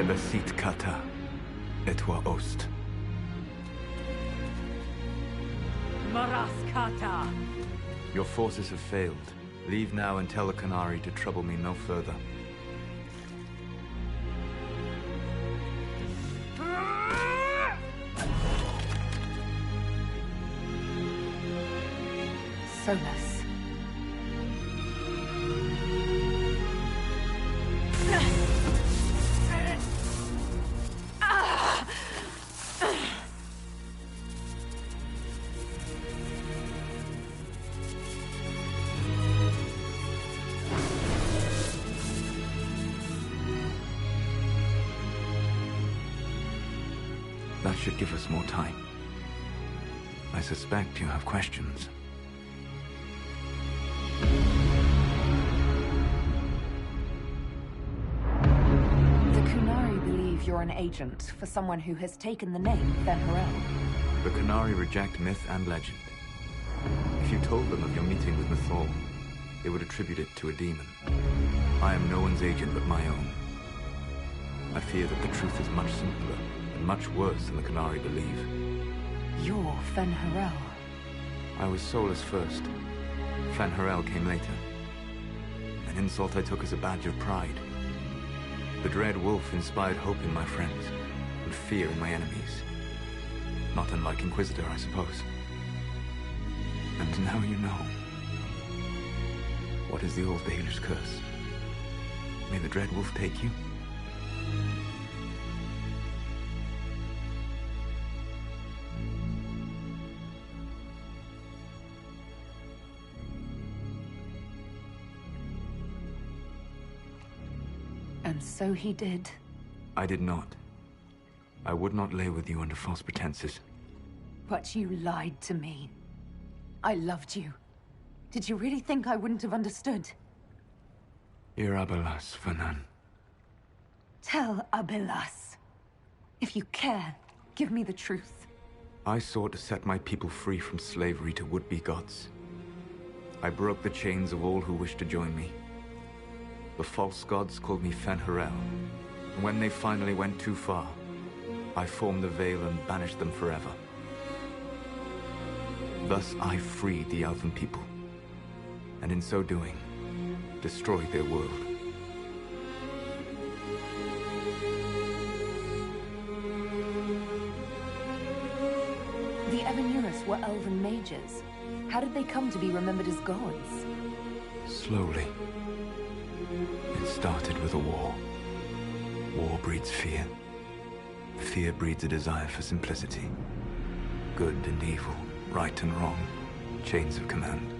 Ebasit kata, etwa ost. Maraskata! Your forces have failed. Leave now and tell the Qunari to trouble me no further. Solas. That should give us more time. I suspect you have questions. The Qunari believe you're an agent for someone who has taken the name Fen'Harel. The Qunari reject myth and legend. If you told them of your meeting with Mythal, they would attribute it to a demon. I am no one's agent but my own. I fear that the truth is much simpler and much worse than the Qunari believe. You're Fen'Harel. I was Solas first. Fen'Harel came later. An insult I took as a badge of pride. The Dread Wolf inspired hope in my friends, and fear in my enemies. Not unlike Inquisitor, I suppose. And now you know. What is the old Baelish curse? May the Dread Wolf take you? And so he did. I did not. I would not lay with you under false pretenses. But you lied to me. I loved you. Did you really think I wouldn't have understood? Irabelas, Fanan. Tell Abelas. If you care, give me the truth. I sought to set my people free from slavery to would-be gods. I broke the chains of all who wished to join me. The false gods called me Fen'Harel, and when they finally went too far, I formed the Veil and banished them forever. Thus I freed the Elven people, and in so doing, destroyed their world. The Evanurus were Elven mages. How did they come to be remembered as gods? Slowly. It started with a war. War breeds fear. Fear breeds a desire for simplicity. Good and evil, right and wrong, chains of command.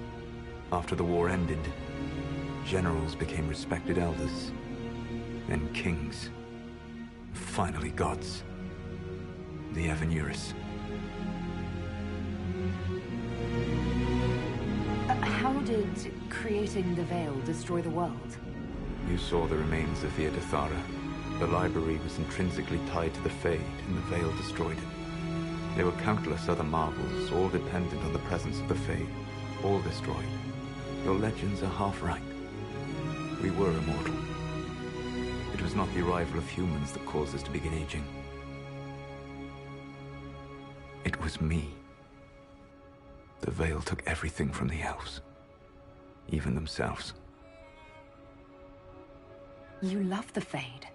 After the war ended, generals became respected elders, then kings, finally gods. The Evanurus. How did creating the Veil destroy the world? You saw the remains of the Thara. The library was intrinsically tied to the Fade, and the Veil destroyed it. There were countless other marvels, all dependent on the presence of the Fade, all destroyed. Your legends are half right. We were immortal. It was not the arrival of humans that caused us to begin aging. It was me. The Veil took everything from the elves, even themselves. You love the Fade.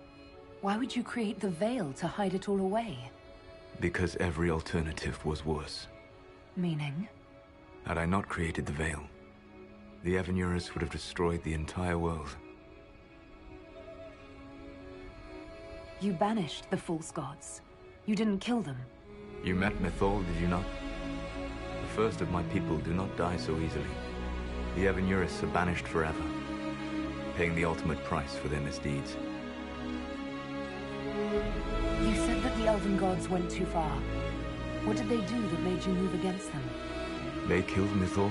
Why would you create the Veil to hide it all away? Because every alternative was worse. Meaning? Had I not created the Veil, the Evanurus would have destroyed the entire world. You banished the false gods. You didn't kill them. You met Mythal, did you not? The first of my people do not die so easily. The Evanurus are banished forever, paying the ultimate price for their misdeeds. You said that the Elven gods went too far. What did they do that made you move against them? They killed Mythal.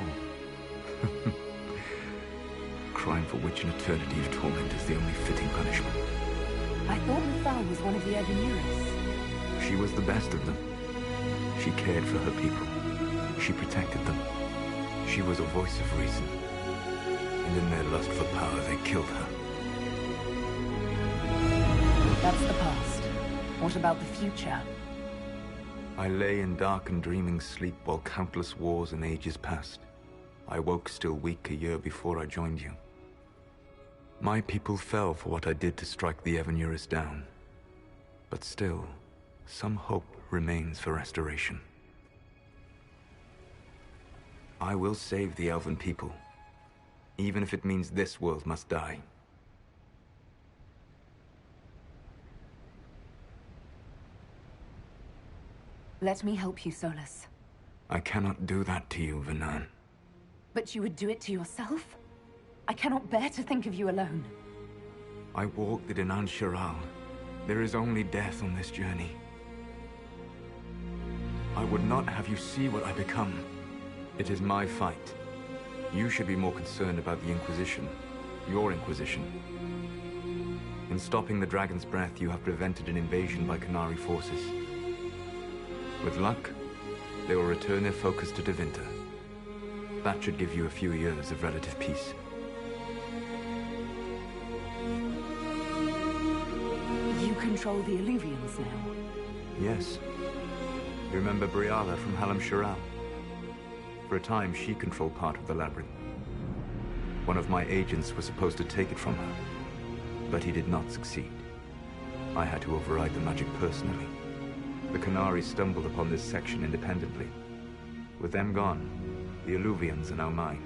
Crime for which an eternity of torment is the only fitting punishment. I thought Mythal was one of the Evanurus. She was the best of them. She cared for her people. She protected them. She was a voice of reason. And in their lust for power, they killed her. That's the past. What about the future? I lay in dark and dreaming sleep while countless wars and ages passed. I woke still weak a year before I joined you. My people fell for what I did to strike the ever nearest down. But still, some hope remains for restoration. I will save the elven people, even if it means this world must die. Let me help you, Solas. I cannot do that to you, Vernan. But you would do it to yourself? I cannot bear to think of you alone. I walk the Dinan Shiral. There is only death on this journey. I would not have you see what I become. It is my fight. You should be more concerned about the Inquisition. Your Inquisition. In stopping the Dragon's Breath, you have prevented an invasion by Qunari forces. With luck, they will return their focus to Tevinter. That should give you a few years of relative peace. You control the Illuvians now? Yes. You remember Briala from Halam Shiral? For a time, she controlled part of the labyrinth. One of my agents was supposed to take it from her, but he did not succeed. I had to override the magic personally. The Qunari stumbled upon this section independently. With them gone, the Illuvians are now mine.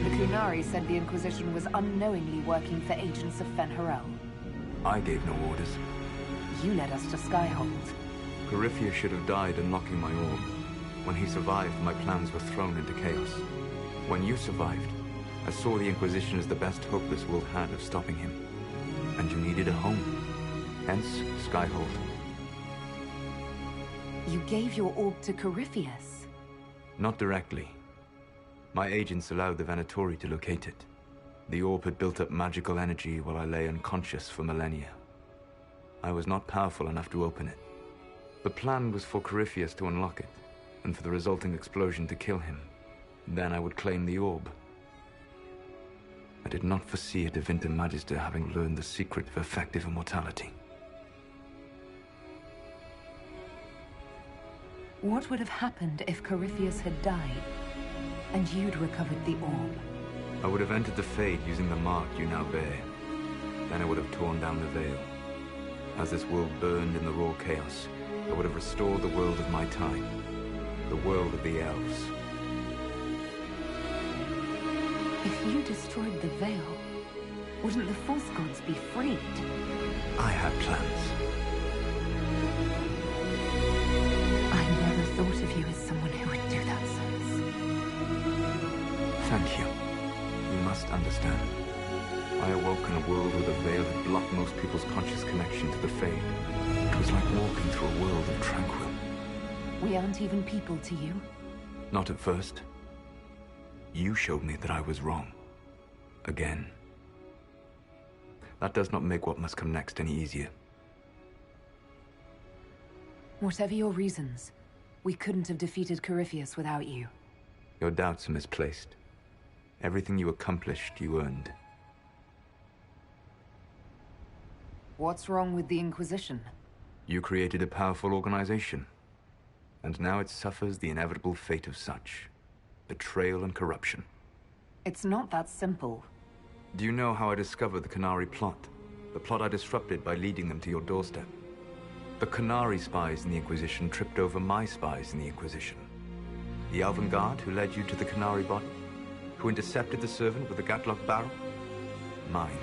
The Qunari said the Inquisition was unknowingly working for agents of Fen'Harel. I gave no orders. You led us to Skyhold. Corypheus should have died unlocking my orb. When he survived, my plans were thrown into chaos. When you survived, I saw the Inquisition as the best hope this world had of stopping him. And you needed a home. Hence, Skyhold. You gave your orb to Corypheus? Not directly. My agents allowed the Venatori to locate it. The orb had built up magical energy while I lay unconscious for millennia. I was not powerful enough to open it. The plan was for Corypheus to unlock it, and for the resulting explosion to kill him. Then I would claim the orb. I did not foresee a Tevinter Magister having learned the secret of effective immortality. What would have happened if Corypheus had died, and you'd recovered the orb? I would have entered the Fade using the mark you now bear. Then I would have torn down the veil. As this world burned in the raw chaos, I would have restored the world of my time. The world of the elves. If you destroyed the veil, wouldn't the Force Gods be freed? I had plans. I never thought of you as someone who would do that, Solas. Thank you. You must understand. I awoke in a world where the veil had blocked most people's conscious connection to the Fade. It was like walking through a world of tranquil. We aren't even people to you? Not at first. You showed me that I was wrong. Again. That does not make what must come next any easier. Whatever your reasons, we couldn't have defeated Corypheus without you. Your doubts are misplaced. Everything you accomplished, you earned. What's wrong with the Inquisition? You created a powerful organization. And now it suffers the inevitable fate of such. Betrayal and corruption. It's not that simple. Do you know how I discovered the Qunari plot? The plot I disrupted by leading them to your doorstep. The Qunari spies in the Inquisition tripped over my spies in the Inquisition. The Elven Guard who led you to the Qunari body? Who intercepted the servant with the Gatlock barrel? Mine.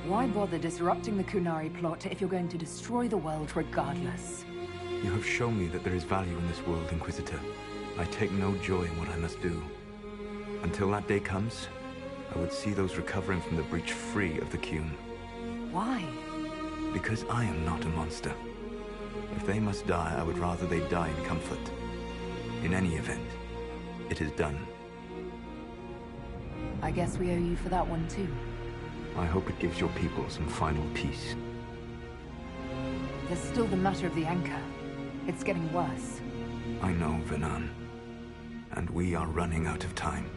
Why bother disrupting the Qunari plot if you're going to destroy the world regardless? You have shown me that there is value in this world, Inquisitor. I take no joy in what I must do. Until that day comes, I would see those recovering from the breach free of the Qun. Why? Because I am not a monster. If they must die, I would rather they die in comfort. In any event, it is done. I guess we owe you for that one too. I hope it gives your people some final peace. There's still the matter of the anchor. It's getting worse. I know, Vernan. And we are running out of time.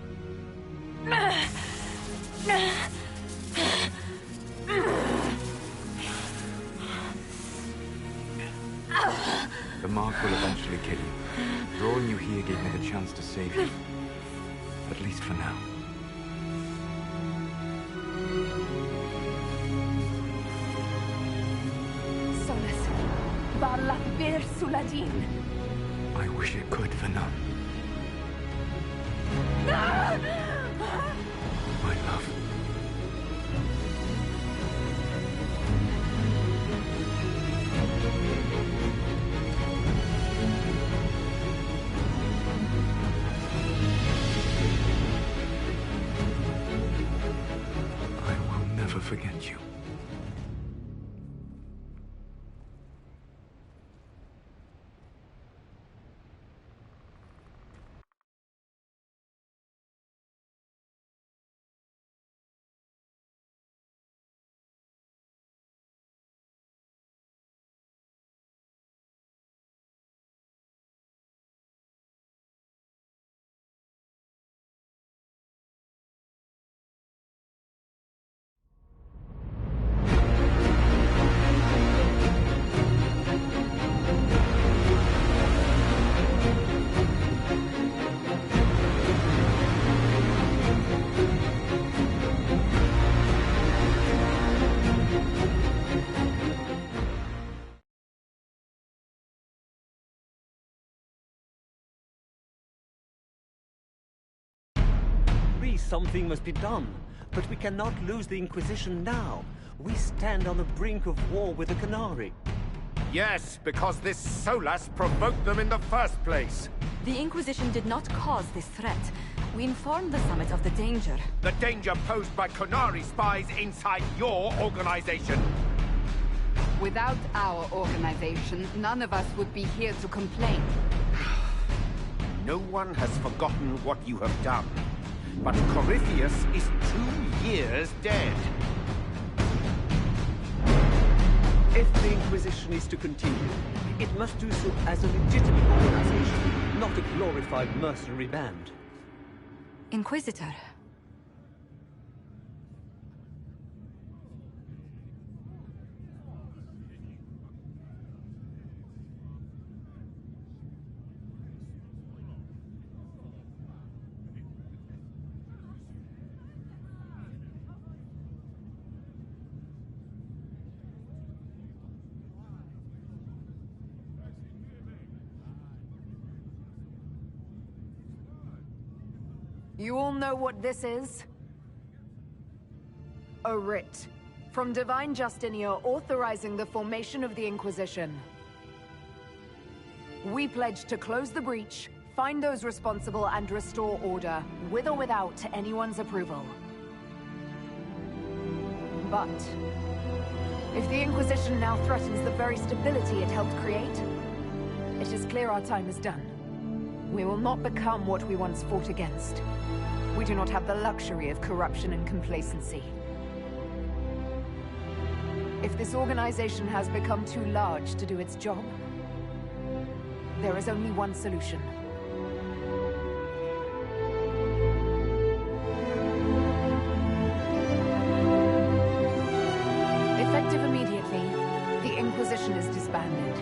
The mark will eventually kill you. Drawing you here gave me the chance to save you. At least for now. Solas. Barlafir Suladin. I wish it could, Venom. My love. I will never forget you. Something must be done, but we cannot lose the Inquisition now. We stand on the brink of war with the Canary. Yes, because this Solas provoked them in the first place. The Inquisition did not cause this threat. We informed the Summit of the danger. The danger posed by Canary spies inside your organization. Without our organization, none of us would be here to complain. No one has forgotten what you have done. But Corypheus is 2 years dead. If the Inquisition is to continue, it must do so as a legitimate organization, not a glorified mercenary band. Inquisitor. You all know what this is? A writ from Divine Justinia authorizing the formation of the Inquisition. We pledge to close the breach, find those responsible, and restore order, with or without anyone's approval. But if the Inquisition now threatens the very stability it helped create, it is clear our time is done. We will not become what we once fought against. We do not have the luxury of corruption and complacency. If this organization has become too large to do its job, there is only one solution. Effective immediately, the Inquisition is disbanded.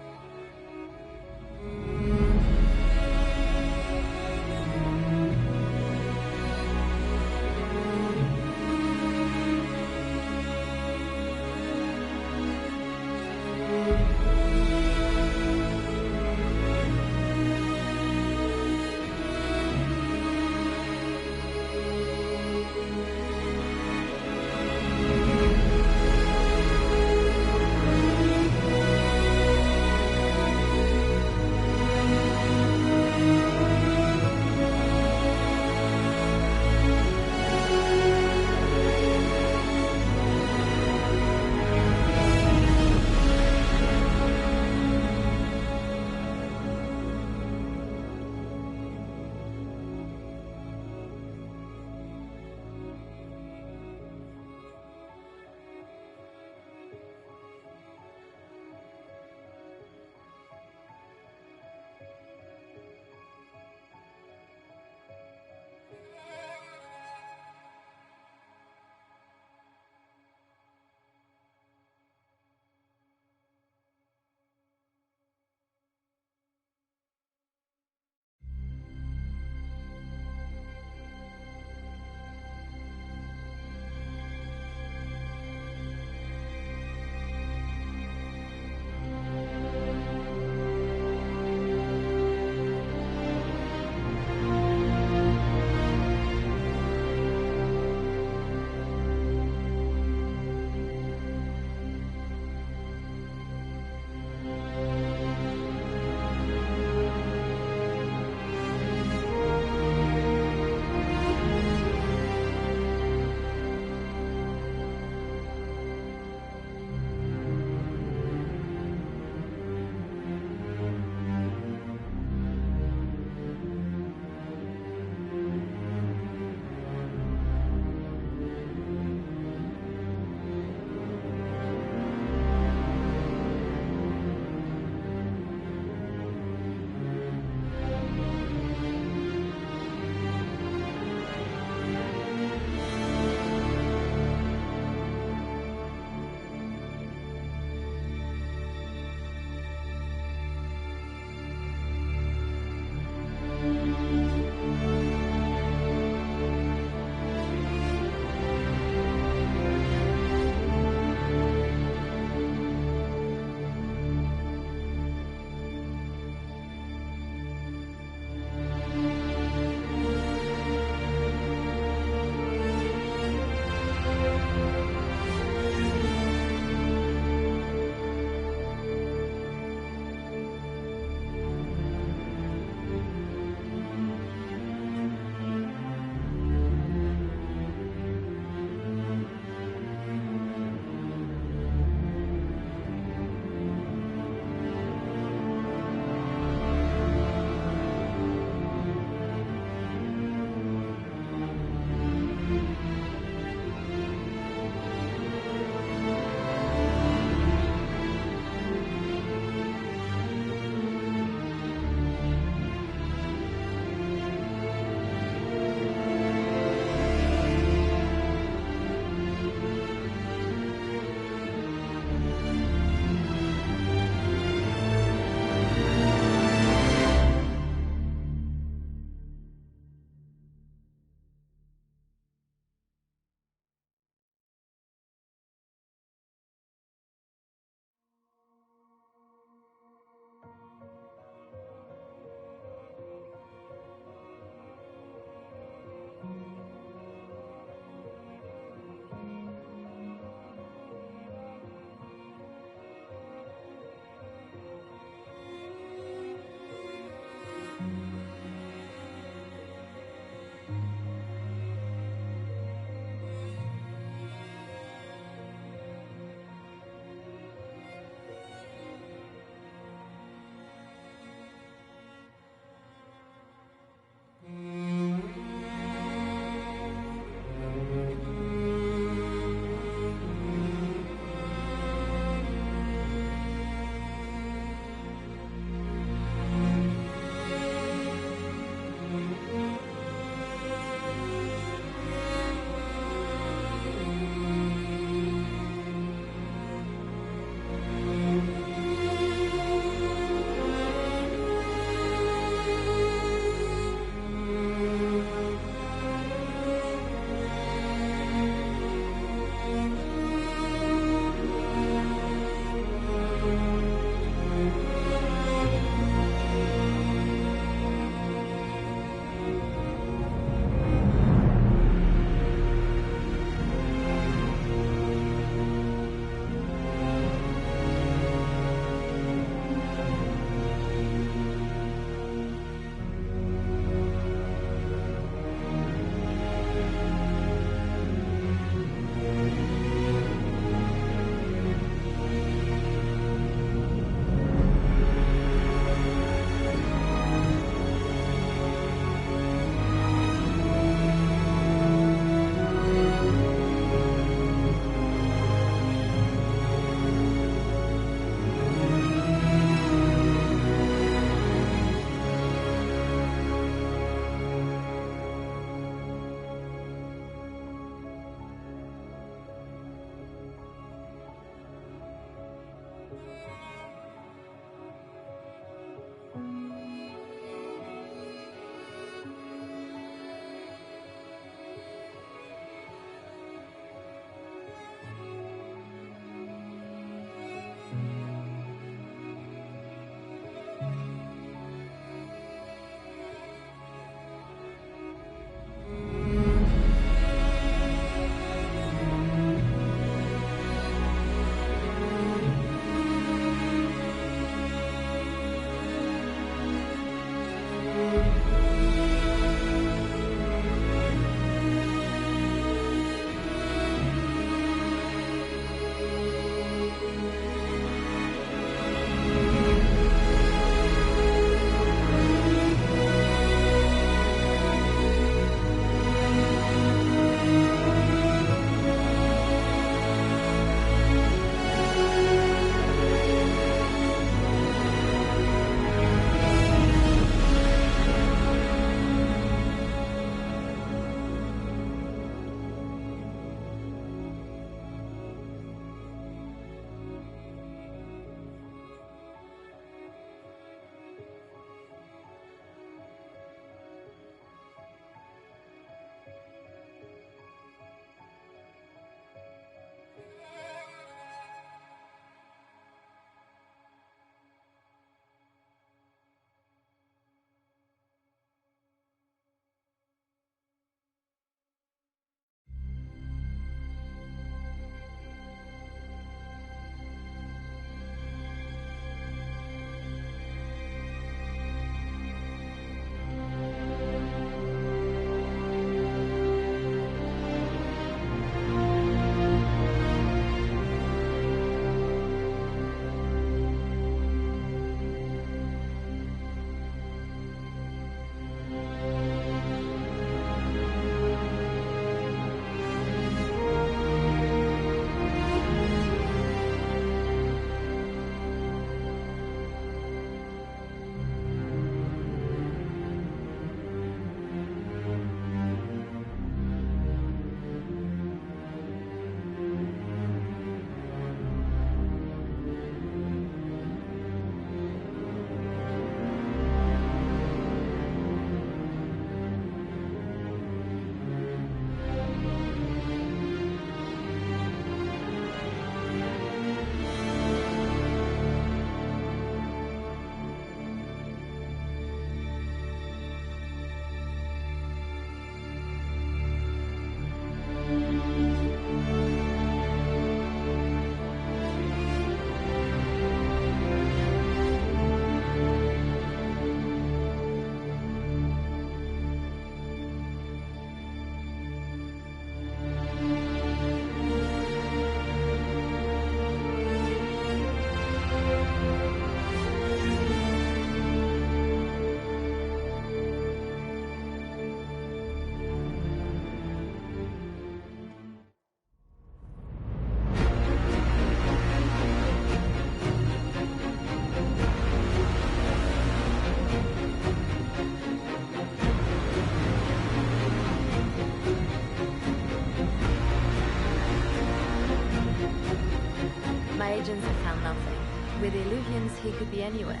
With illusions, he could be anywhere.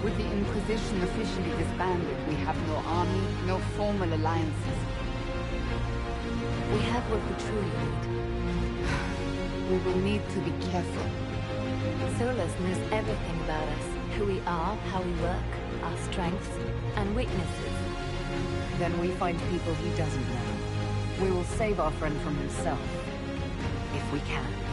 With the Inquisition officially disbanded, we have no army, no formal alliances. We have what we truly need. We will need to be careful. Solas knows everything about us. Who we are, how we work, our strengths and weaknesses. Then we find people he doesn't know. We will save our friend from himself. If we can.